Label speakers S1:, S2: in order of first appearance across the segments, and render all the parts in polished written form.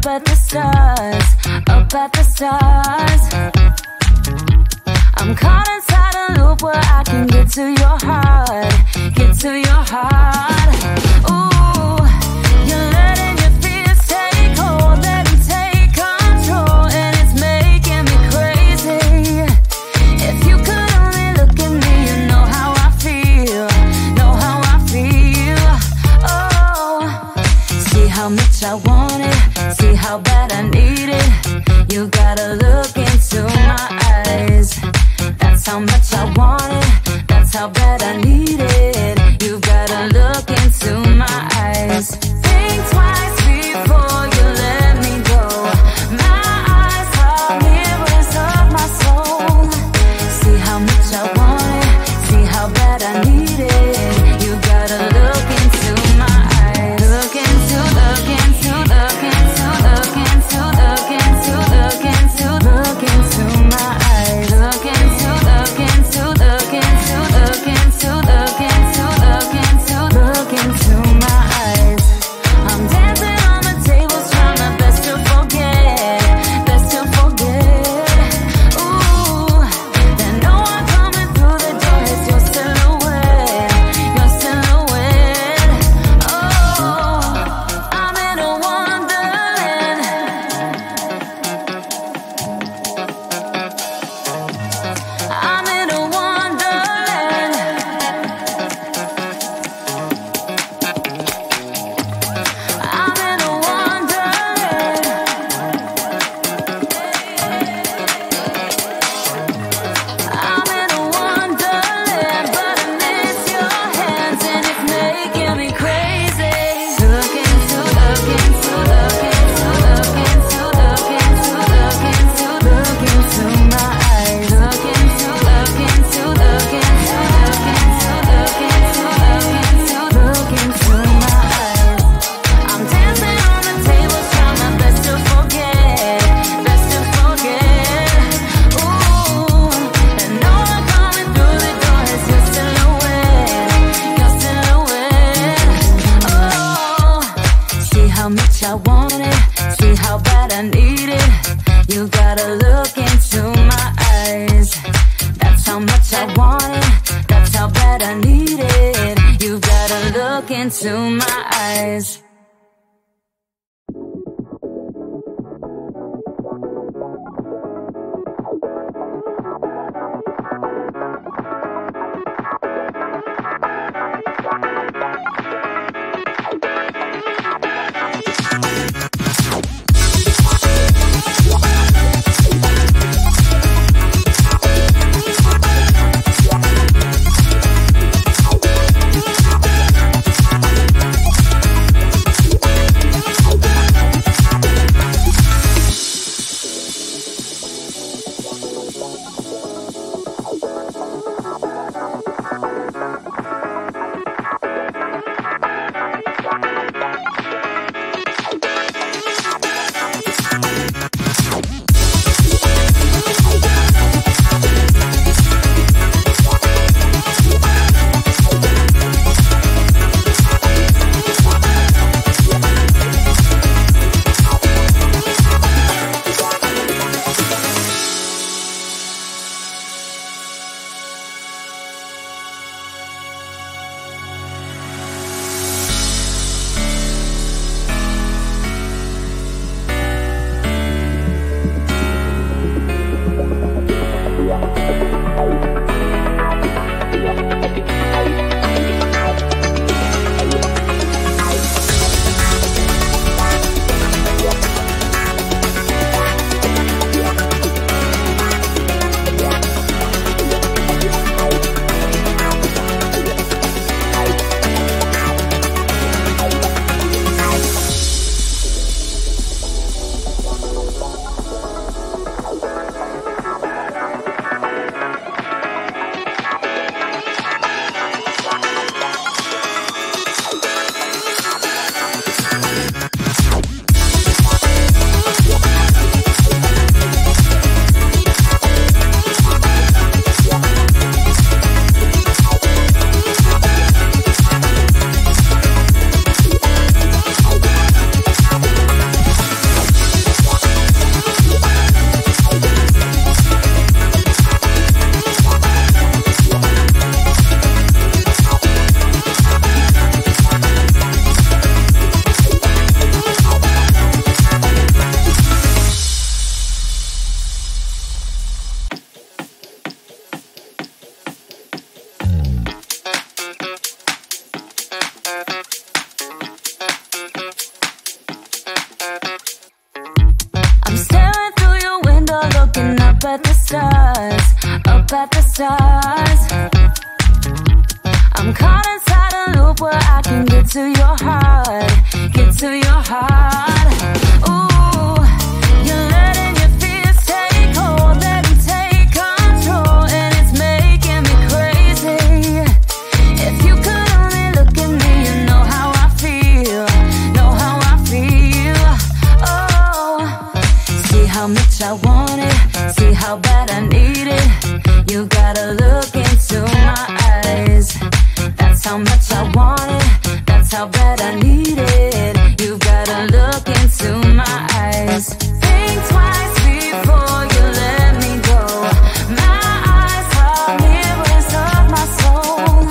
S1: up at the stars, up at the stars. I'm caught inside a loop where I can get to your heart, get to your heart. Ooh, you're letting your fears take hold, let them take control, and it's making me crazy. If you could only look at me, you know how I feel, know how I feel. Oh, see how much I want it, see how bad I need it. You gotta look into my eyes. That's how much I want it, that's how bad I need it. You gotta look into my eyes. Think twice before you let me go. My eyes are mirrors of my soul. See how much I want it, see how bad I need it. You gotta look into my eyes. Look into, look into, look into, look into, look into, look into, look into my eyes. Look into, look into, look into, look into, look into, look into, look into my eyes. I'm dancing on the tables, trying my best to forget, best to forget. Ooh, then no one coming through the door is your silhouette, your silhouette. Oh, I'm in a wonderland. I'm in a wonderland. I'm in a wonderland. I'm in a wonderland, but I miss your hands and it's making me crazy. Look into, look into, look into, look into, look into, look into, look into my eyes. Look into, look into, look into, look into, look into, look into my eyes. I'm dancing on the tables, trying my best to forget, best to forget. Ooh, and no one coming through the door is your silhouette, your silhouette. Oh, see how much I want it, see how bad I need it. You gotta look into my eyes. That's how much I want it, that's how bad I need it. You gotta look into my eyes. at the stars, up at the stars. I'm caught inside a loop where I can get to your heart, get to your heart. Ooh, you're letting your fears take hold, let them take control, and it's making me crazy. If you could only look at me, you know how I feel, know how I feel. Oh, see how much I want it, see how bad I need it. You gotta look into my eyes. That's how much I want it, that's how bad I need it. You gotta look into my eyes. Think twice before you let me go. My eyes are mirrors of my soul.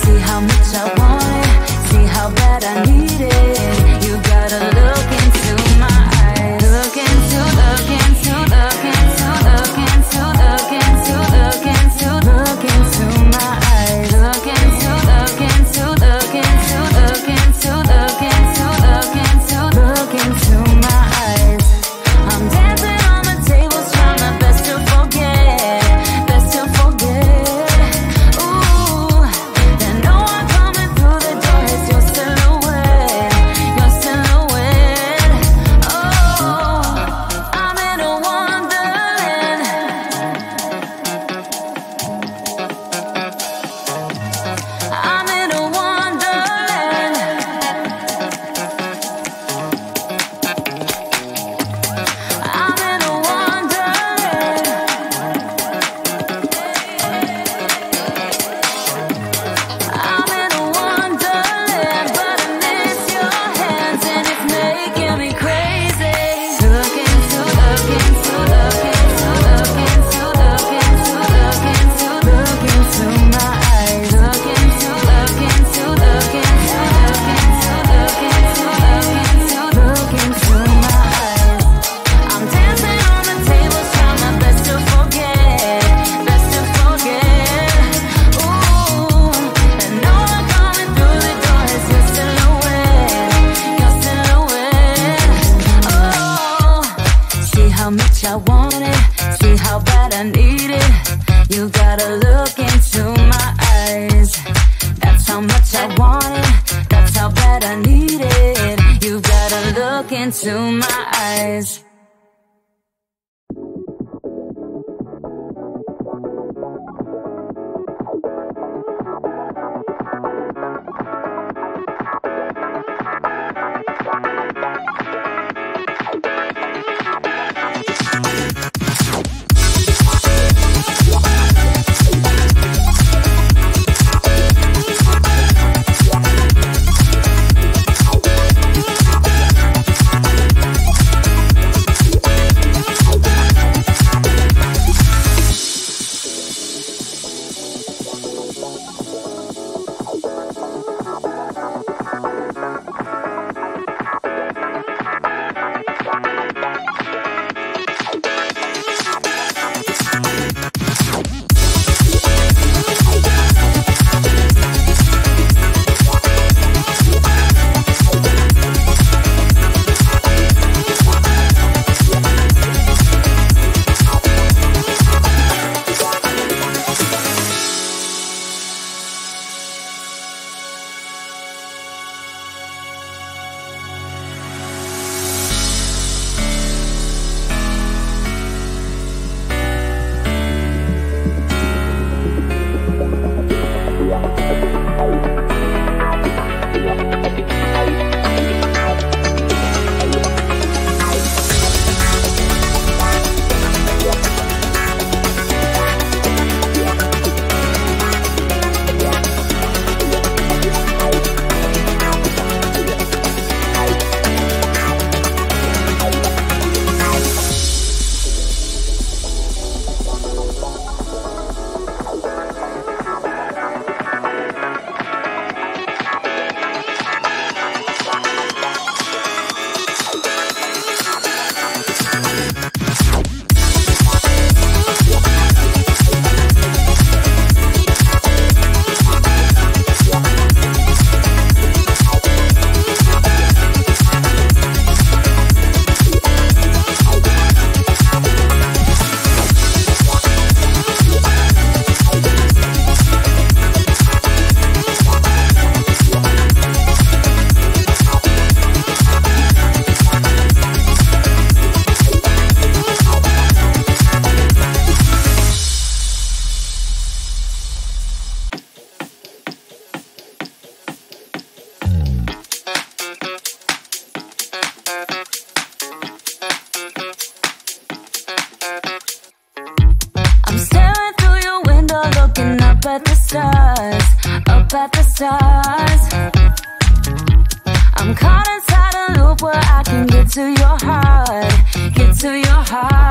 S1: See how much I want it, see how bad I need it. You gotta look into my eyes. Look into, look into, look into, look into, look into, look into, look into my eyes. Look into, look into, look into, look into, look into, look into, look into my eyes. I'm dancing on the tables, trying my best to forget, best to forget. Ooh, then no one coming through the door is your silhouette, your silhouette. Oh, I'm in a wonderland. I'm in a wonderland. I'm in a wonderland. I'm in a wonderland, but I miss your hands and it's making me crazy. Look into, look into, look into, look into, look into, look into, look into my eyes. Look into, look into, look into, look into, look into, look into my eyes. I'm dancing on the tables, trying my best to forget, best to forget. Ooh, and no one coming through the door is your silhouette, your silhouette. Oh, see how much I want it, see how bad I need it. You gotta look into my eyes. That's how much I want it, that's how bad I need it. You gotta look into my eyes. at the stars. I'm caught inside a loop where I can get to your heart, get to your heart.